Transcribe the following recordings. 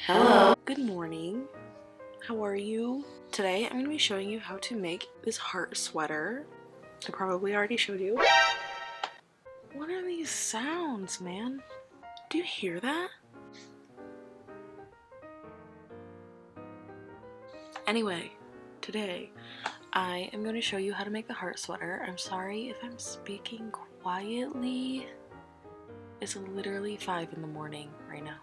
Hello. Good morning. How are you? Today I'm going to be showing you how to make this heart sweater. I probably already showed you. What are these sounds, man? Do you hear that? Anyway, today I am going to show you how to make the heart sweater. I'm sorry if I'm speaking quietly. It's literally 5 in the morning right now.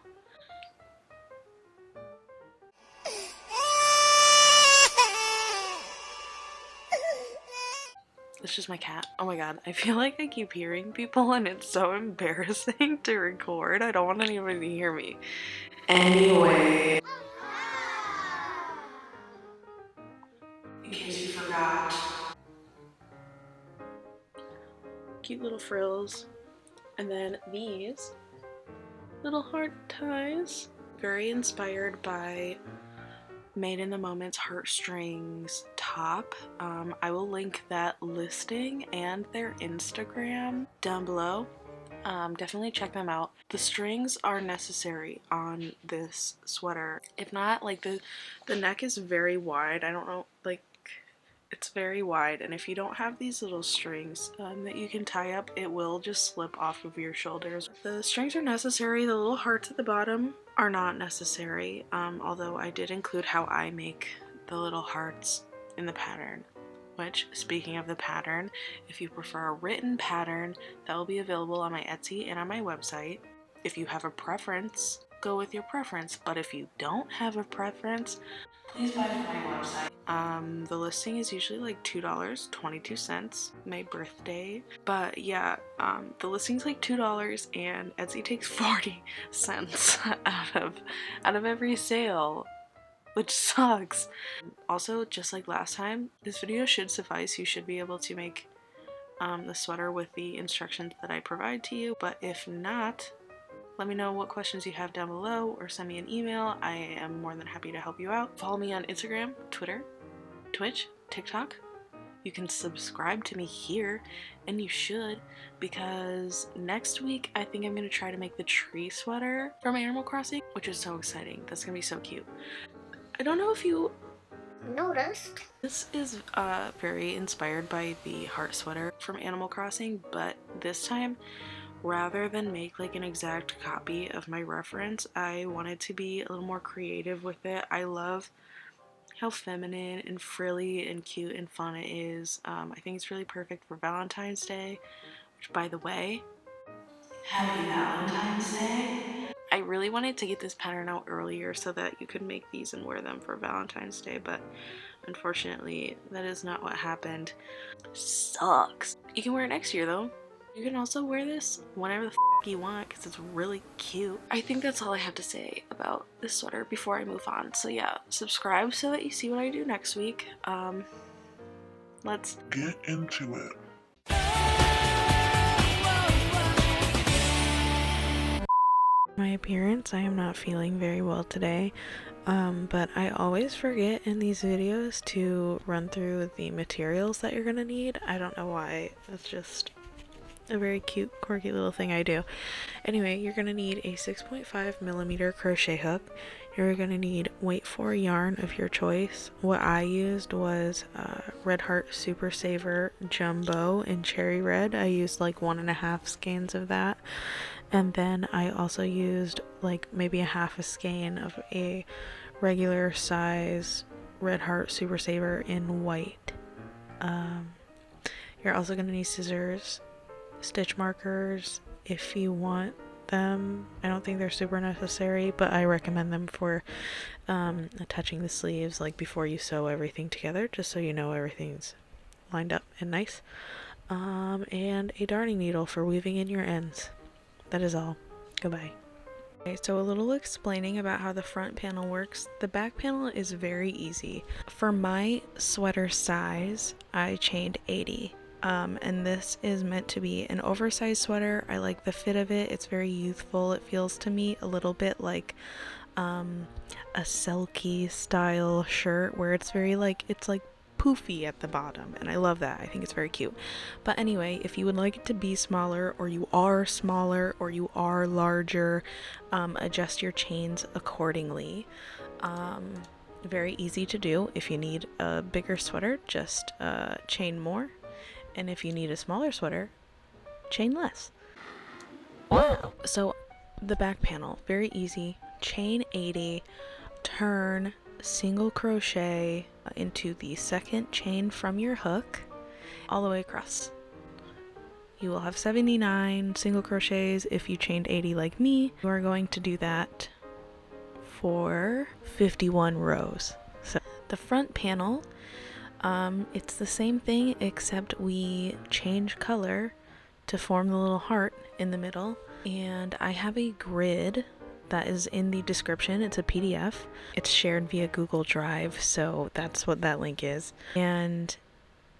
It's just my cat. Oh my god, I feel like I keep hearing people and it's so embarrassing to record. I don't want anybody to hear me. Anyway, in case you forgot, cute little frills, and then these little heart ties. Very inspired by Made in the Moment's heartstrings top. I will link that listing and their Instagram down below. Definitely check them out. The strings are necessary on this sweater. If not, like the neck is very wide. I don't know, like it's very wide, and if you don't have these little strings that you can tie up, it will just slip off of your shoulders. The strings are necessary. The little hearts at the bottom are not necessary, although I did include how I make the little hearts in the pattern. Which, speaking of the pattern, if you prefer a written pattern, that will be available on my Etsy and on my website. If you have a preference, go with your preference, but if you don't have a preference, please buy from my website. The listing is usually like $2, 22 cents, my birthday. But yeah, the listing's like $2 and Etsy takes 40 cents out of every sale, which sucks. Also, just like last time, this video should suffice. You should be able to make the sweater with the instructions that I provide to you, but if not, let me know what questions you have down below or send me an email. I am more than happy to help you out. Follow me on Instagram, Twitter, Twitch, TikTok. You can subscribe to me here, and you should, because next week I think I'm going to try to make the tree sweater from Animal Crossing, which is so exciting. That's going to be so cute. I don't know if you noticed. This is very inspired by the heart sweater from Animal Crossing, but this time, rather than make like an exact copy of my reference, I wanted to be a little more creative with it. I love how feminine and frilly and cute and fun it is. I think it's really perfect for Valentine's Day, which, by the way, happy Valentine's Day. I really wanted to get this pattern out earlier so that you could make these and wear them for Valentine's Day, but unfortunately that is not what happened. Sucks. You can wear it next year though. You can also wear this whenever the you want because it's really cute. I think that's all I have to say about this sweater before I move on. So yeah, subscribe so that you see what I do next week. Let's get into it. My appearance, I am not feeling very well today, but I always forget in these videos to run through the materials that you're gonna need. I don't know why. It's just a very cute, quirky little thing I do. Anyway, you're gonna need a 6.5mm crochet hook. You're gonna need weight 4 yarn of your choice. What I used was Red Heart Super Saver Jumbo in Cherry Red. I used like 1.5 skeins of that. And then I also used like maybe a half a skein of a regular size Red Heart Super Saver in white. You're also gonna need scissors, stitch markers if you want them. I don't think they're super necessary, but I recommend them for attaching the sleeves like before you sew everything together, just so you know everything's lined up and nice. And a darning needle for weaving in your ends. That is all. Goodbye. Okay, so a little explaining about how the front panel works. The back panel is very easy. For my sweater size, I chained 80. And this is meant to be an oversized sweater. I like the fit of it. It's very youthful. It feels to me a little bit like a Selkie style shirt where it's very like, it's like poofy at the bottom, and I love that. I think it's very cute. But anyway, if you would like it to be smaller, or you are smaller, or you are larger, adjust your chains accordingly. Very easy to do. If you need a bigger sweater, just chain more, and if you need a smaller sweater, chain less. Wow. So the back panel, very easy. Chain 80, turn, single crochet into the second chain from your hook all the way across. You will have 79 single crochets if you chained 80 like me. You are going to do that for 51 rows. So the front panel, it's the same thing except we change color to form the little heart in the middle, and I have a grid that is in the description. It's a PDF. It's shared via Google Drive, so that's what that link is. And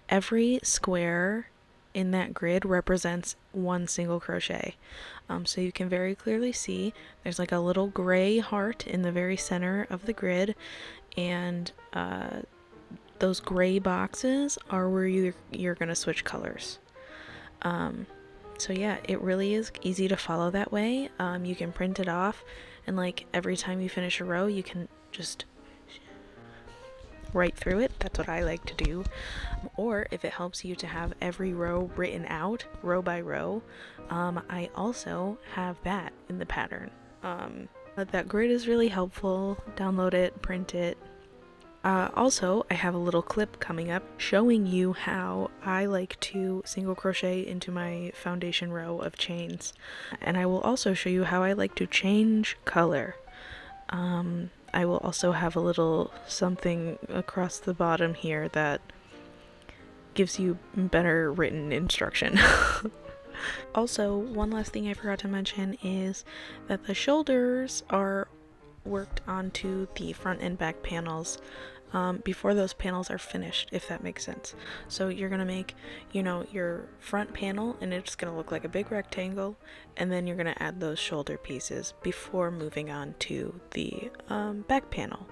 every square in that grid represents one single crochet. So you can very clearly see there's like a little gray heart in the very center of the grid, and those gray boxes are where you're gonna switch colors. So yeah, it really is easy to follow that way. You can print it off, and like every time you finish a row, you can just write through it. That's what I like to do. Or if it helps you to have every row written out, row by row, I also have that in the pattern. But that grid is really helpful. Download it, print it. Also, I have a little clip coming up showing you how I like to single crochet into my foundation row of chains. And I will also show you how I like to change color. I will also have a little something across the bottom here that gives you better written instruction. Also, one last thing I forgot to mention is that the shoulders are worked onto the front and back panels before those panels are finished, if that makes sense. So you're gonna make, your front panel, and it's gonna look like a big rectangle, and then you're gonna add those shoulder pieces before moving on to the back panel.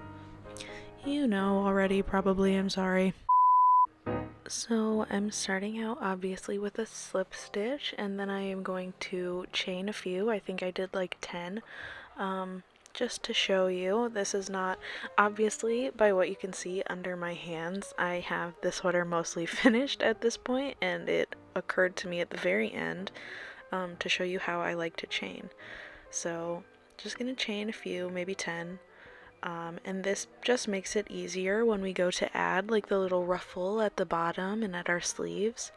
You know already, probably. I'm sorry. So I'm starting out obviously with a slip stitch, and then I am going to chain a few. I think I did like 10. Just to show you, this is not, obviously by what you can see under my hands, I have the sweater mostly finished at this point, and it occurred to me at the very end to show you how I like to chain. So just gonna chain a few, maybe 10, and this just makes it easier when we go to add like the little ruffle at the bottom and at our sleeves.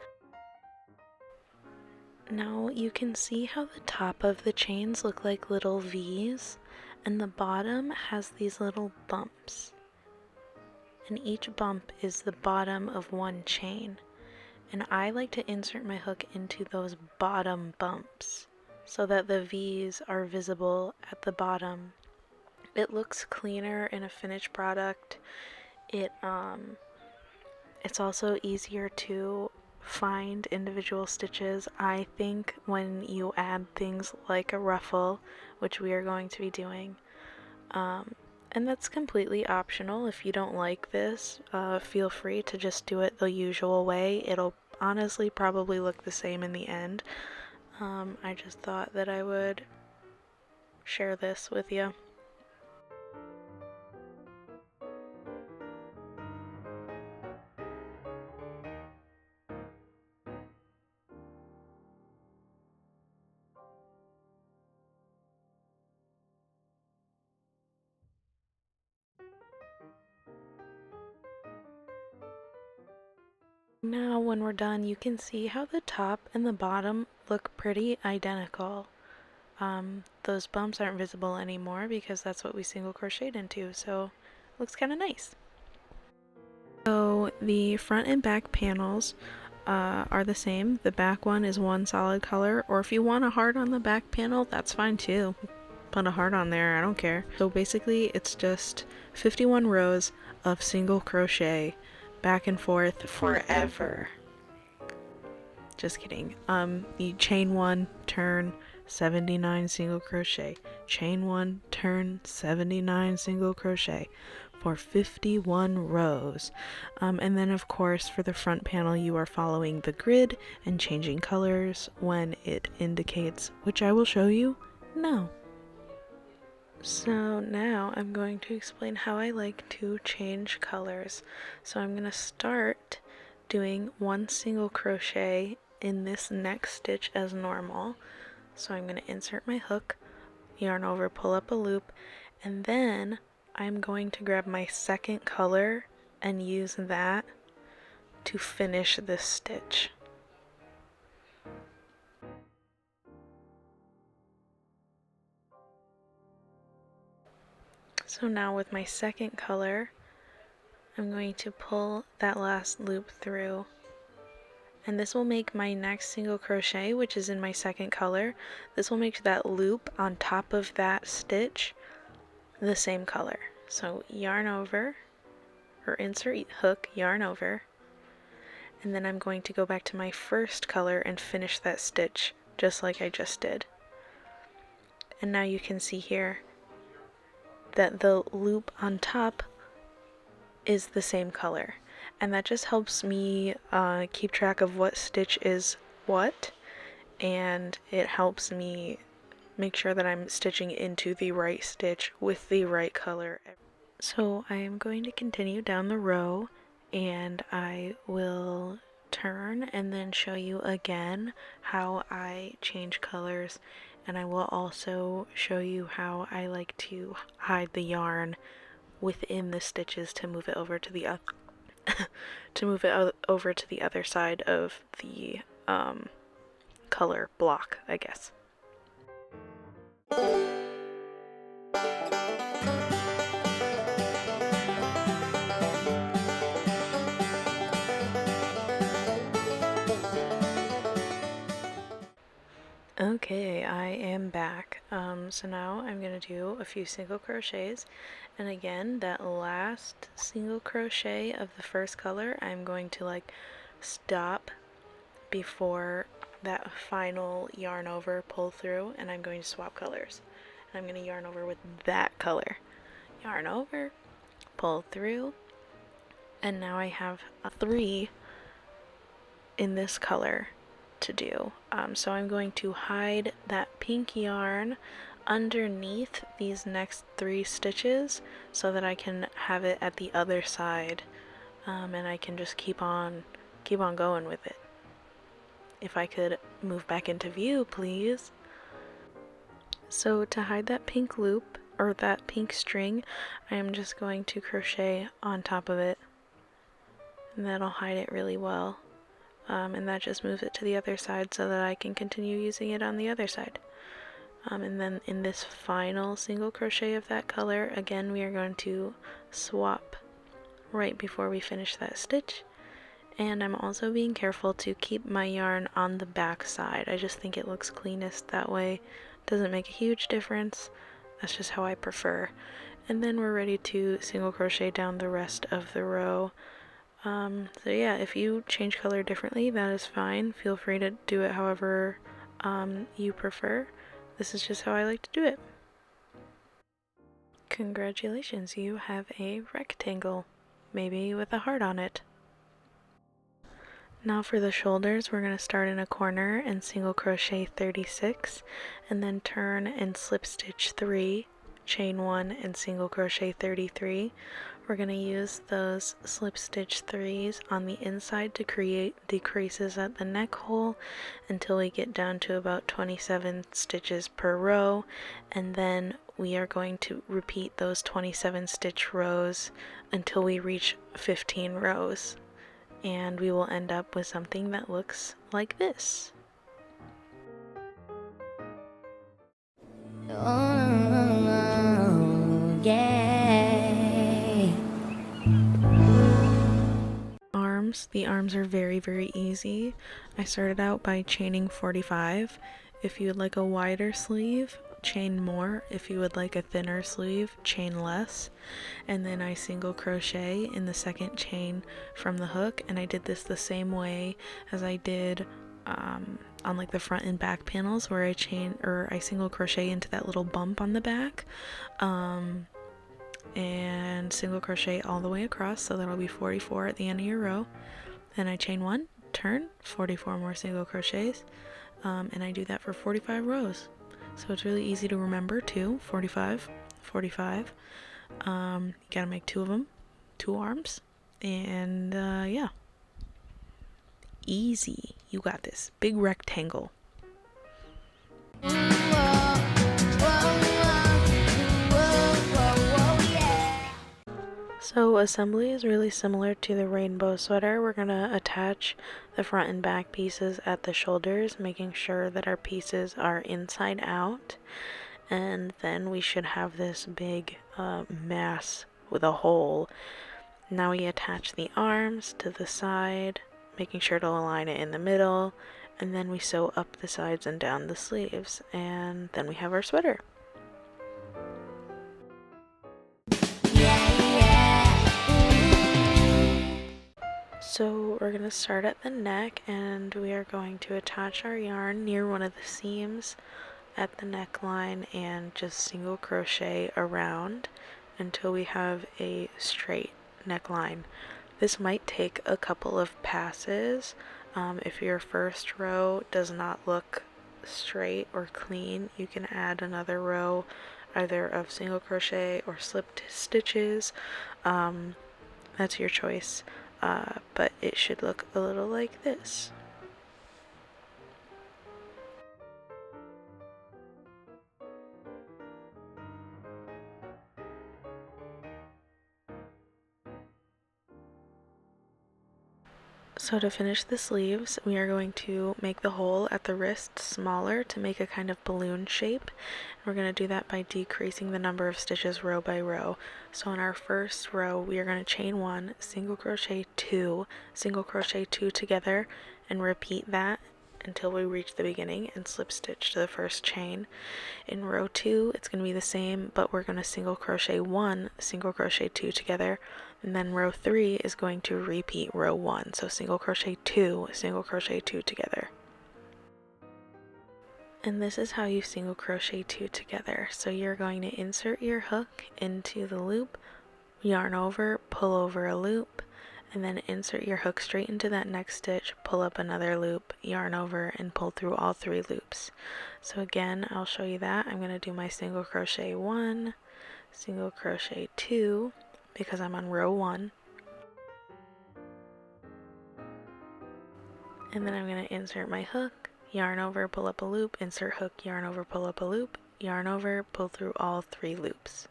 Now you can see how the top of the chains look like little V's, and the bottom has these little bumps, and each bump is the bottom of one chain, and I like to insert my hook into those bottom bumps so that the V's are visible at the bottom. It looks cleaner in a finished product. It's also easier to find individual stitches, I think, when you add things like a ruffle, which we are going to be doing. And that's completely optional. If you don't like this, feel free to just do it the usual way. It'll honestly probably look the same in the end. I just thought that I would share this with you. Now when we're done, you can see how the top and the bottom look pretty identical. Those bumps aren't visible anymore because that's what we single crocheted into, so it looks kind of nice. So the front and back panels are the same. The back one is one solid color, or if you want a heart on the back panel, that's fine too. Put a heart on there, I don't care. So basically it's just 51 rows of single crochet back and forth forever. Just kidding. You chain one, turn, 79 single crochet, chain 1, turn, 79 single crochet for 51 rows. And then of course for the front panel you are following the grid and changing colors when it indicates, which I will show you now. So now I'm going to explain how I like to change colors. So I'm going to start doing 1 single crochet in this next stitch as normal. So I'm going to insert my hook, yarn over, pull up a loop, and then I'm going to grab my second color and use that to finish this stitch. So now with my second color, I'm going to pull that last loop through, and this will make my next single crochet, which is in my second color, this will make that loop on top of that stitch the same color. So yarn over, or insert hook, yarn over, and then I'm going to go back to my first color and finish that stitch just like I just did. And now you can see here that the loop on top is the same color, and that just helps me keep track of what stitch is what, and it helps me make sure that I'm stitching into the right stitch with the right color. So I am going to continue down the row, and I will turn and then show you again how I change colors, and I will also show you how I like to hide the yarn within the stitches to move it over to the over to the other side of the color block, I guess. Okay, I am back. So now I'm going to do a few single crochets, and again, that last single crochet of the first color, I'm going to like stop before that final yarn over pull through, and I'm going to swap colors. And I'm going to yarn over with that color. Yarn over, pull through, and now I have a 3 in this color to do. So I'm going to hide that pink yarn underneath these next 3 stitches so that I can have it at the other side, and I can just keep on going with it. If I could move back into view, please. So to hide that pink loop, or that pink string, I am just going to crochet on top of it, and that'll hide it really well. And that just moves it to the other side so that I can continue using it on the other side. And then in this final single crochet of that color, again we are going to swap right before we finish that stitch. And I'm also being careful to keep my yarn on the back side. I just think it looks cleanest that way. Doesn't make a huge difference. That's just how I prefer. And then we're ready to single crochet down the rest of the row. So yeah, if you change color differently, that is fine. Feel free to do it however you prefer. This is just how I like to do it. Congratulations, you have a rectangle, maybe with a heart on it. Now for the shoulders, we're going to start in a corner and single crochet 36, and then turn and slip stitch 3, chain 1 and single crochet 33. We're going to use those slip stitch 3s on the inside to create decreases at the neck hole until we get down to about 27 stitches per row, and then we are going to repeat those 27 stitch rows until we reach 15 rows, and we will end up with something that looks like this. Oh, yeah. The arms are very easy. I started out by chaining 45. If you would like a wider sleeve, chain more. If you would like a thinner sleeve, chain less. And then I single crochet in the second chain from the hook, and I did this the same way as I did on like the front and back panels where I single crochet into that little bump on the back, and single crochet all the way across, so that'll be 44 at the end of your row. Then I chain 1, turn, 44 more single crochets, and I do that for 45 rows. So it's really easy to remember too. 45, 45. You gotta make 2 of them, 2 arms, and yeah, easy. You got this. Big rectangle. So assembly is really similar to the rainbow sweater. We're gonna attach the front and back pieces at the shoulders, making sure that our pieces are inside out, and then we should have this big mass with a hole. Now we attach the arms to the side, making sure to align it in the middle, and then we sew up the sides and down the sleeves, and then we have our sweater. So we're going to start at the neck, and we are going to attach our yarn near one of the seams at the neckline and just single crochet around until we have a straight neckline. This might take a couple of passes. If your first row does not look straight or clean, you can add another row either of single crochet or slip stitches. That's your choice, but it should look a little like this. So to finish the sleeves, we are going to make the hole at the wrist smaller to make a kind of balloon shape. We're going to do that by decreasing the number of stitches row by row. So in our first row, we are going to chain 1, single crochet 2, single crochet 2 together, and repeat that until we reach the beginning and slip stitch to the first chain. In row 2, it's going to be the same, but we're going to single crochet 1, single crochet 2 together, and then row 3 is going to repeat row 1, so single crochet 2, single crochet 2 together. And this is how you single crochet 2 together. So you're going to insert your hook into the loop, yarn over, pull over a loop, and then insert your hook straight into that next stitch, pull up another loop, yarn over, and pull through all 3 loops. So again, I'll show you that. I'm going to do my single crochet 1, single crochet 2, because I'm on row 1, and then I'm going to insert my hook, yarn over, pull up a loop, insert hook, yarn over, pull up a loop, yarn over, pull through all 3 loops.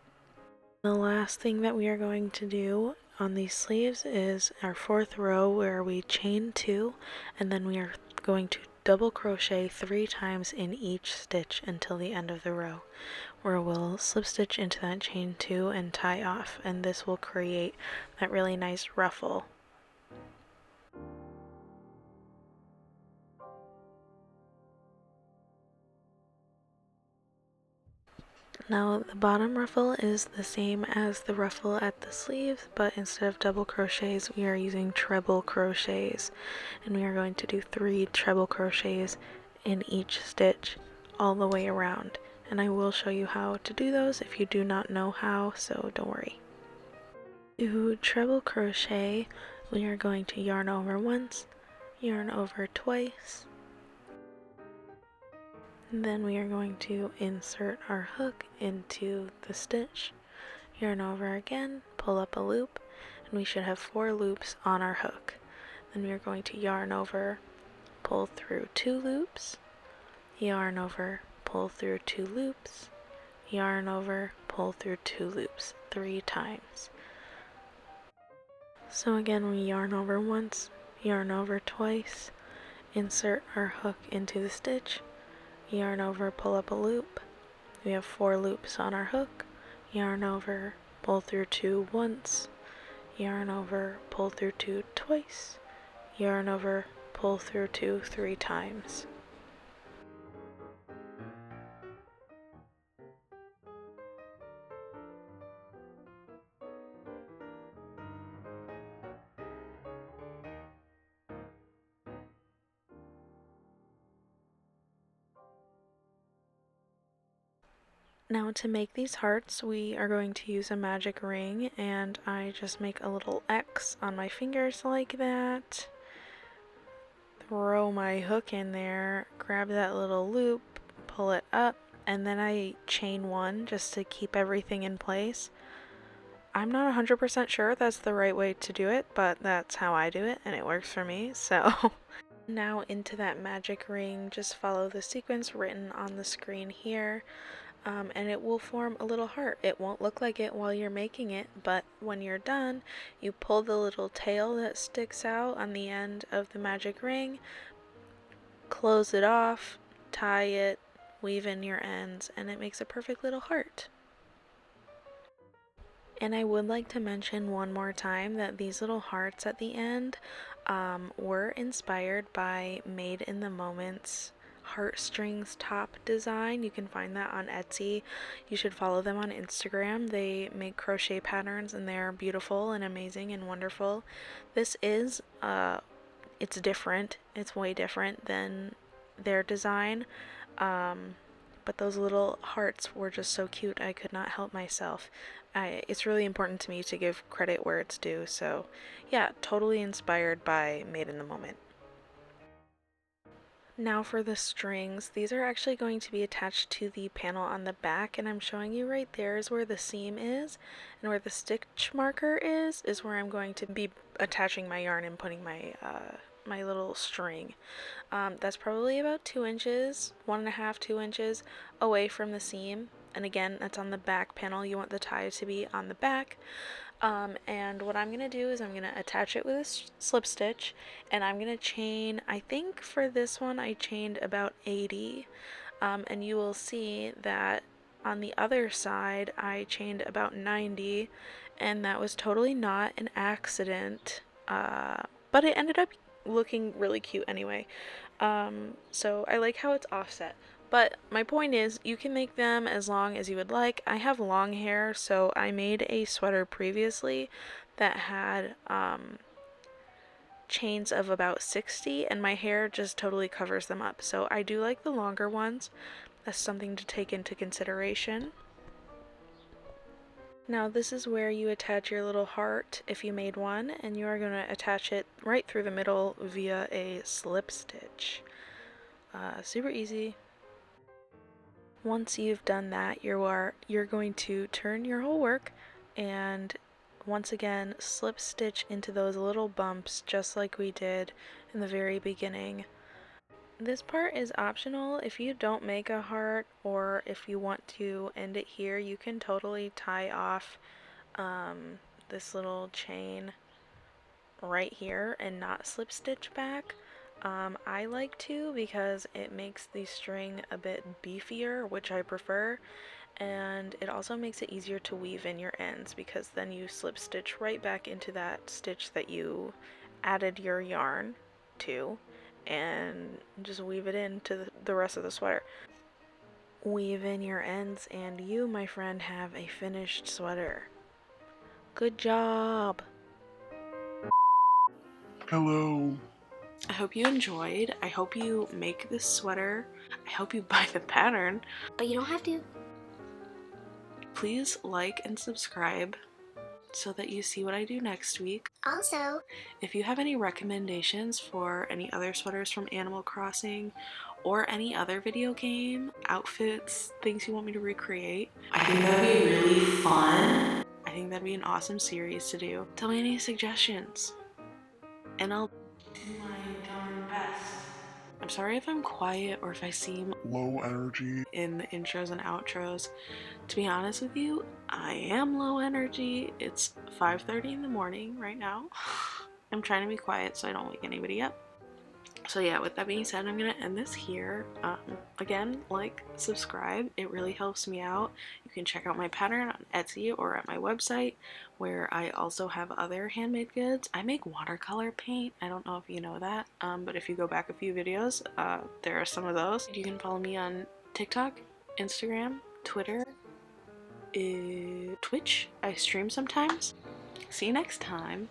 The last thing that we are going to do on these sleeves is our 4th row, where we chain 2, and then we are going to double crochet 3 times in each stitch until the end of the row, where we'll slip stitch into that chain 2 and tie off, and this will create that really nice ruffle. Now the bottom ruffle is the same as the ruffle at the sleeves, but instead of double crochets we are using treble crochets, and we are going to do 3 treble crochets in each stitch all the way around, and I will show you how to do those if you do not know how, so don't worry. To treble crochet, we are going to yarn over once, yarn over twice, and then we are going to insert our hook into the stitch, yarn over again, pull up a loop, and we should have 4 loops on our hook. Then we are going to yarn over, pull through 2 loops, yarn over, pull through 2 loops, yarn over, pull through 2 loops 3 times. So again, we yarn over once, yarn over twice, insert our hook into the stitch, yarn over, pull up a loop. We have 4 loops on our hook, yarn over, pull through 2 once, yarn over, pull through 2 twice, yarn over, pull through 2 3 times. Now to make these hearts, we are going to use a magic ring, and I just make a little X on my fingers like that. Throw my hook in there, grab that little loop, pull it up, and then I chain one just to keep everything in place. I'm not 100% sure that's the right way to do it, but that's how I do it and it works for me. So now into that magic ring, just follow the sequence written on the screen here, and it will form a little heart. It won't look like it while you're making it, but when you're done, you pull the little tail that sticks out on the end of the magic ring, close it off, tie it, weave in your ends, and it makes a perfect little heart. And I would like to mention one more time that these little hearts at the end were inspired by Made in the Moment's heartstrings top design. You can find that on Etsy. You should follow them on Instagram. They make crochet patterns and they're beautiful and amazing and wonderful. This is, it's different. It's way different than their design. But those little hearts were just so cute, I could not help myself. It's really important to me to give credit where it's due, so yeah, totally inspired by Made in the Moment. Now for the strings, these are actually going to be attached to the panel on the back, and I'm showing you right there is where the seam is, and where the stitch marker is where I'm going to be attaching my yarn and putting my my little string. That's probably about 2 inches, 1.5, 2 inches away from the seam. And again, that's on the back panel. You want the tie to be on the back. And what I'm going to do is I'm going to attach it with a slip stitch, and I'm going to chain, I think for this one I chained about 80. And you will see that on the other side I chained about 90, and that was totally not an accident. But it ended up looking really cute anyway. So I like how it's offset. But my point is, you can make them as long as you would like. I have long hair, so I made a sweater previously that had chains of about 60, and my hair just totally covers them up. So I do like the longer ones. That's something to take into consideration. Now this is where you attach your little heart if you made one, and you are going to attach it right through the middle via a slip stitch. Super easy. Once you've done that, you're going to turn your whole work and once again slip stitch into those little bumps just like we did in the very beginning. This part is optional. If you don't make a heart or if you want to end it here, you can totally tie off this little chain right here and not slip stitch back. I like to because it makes the string a bit beefier, which I prefer, and it also makes it easier to weave in your ends because then you slip stitch right back into that stitch that you added your yarn to and just weave it into the rest of the sweater. Weave in your ends and you, my friend, have a finished sweater. Good job! Hello. I hope you enjoyed. I hope you make this sweater. I hope you buy the pattern. But you don't have to. Please like and subscribe so that you see what I do next week. Also, if you have any recommendations for any other sweaters from Animal Crossing or any other video game, outfits, things you want me to recreate, I think that'd be really fun. I think that'd be an awesome series to do. Tell me any suggestions and I'll do my darn best. I'm sorry if I'm quiet or if I seem Low energy. in the intros and outros. To be honest with you, I am low energy. It's 5:30 in the morning right now. I'm trying to be quiet so I don't wake anybody up. So yeah, with that being said, I'm gonna end this here. Again, like, subscribe, it really helps me out. You can check out my pattern on Etsy or at my website, where I also have other handmade goods. I make watercolor paint. I don't know if you know that, but if you go back a few videos, there are some of those. You can follow me on TikTok, Instagram, Twitter, Twitch. I stream sometimes. See you next time.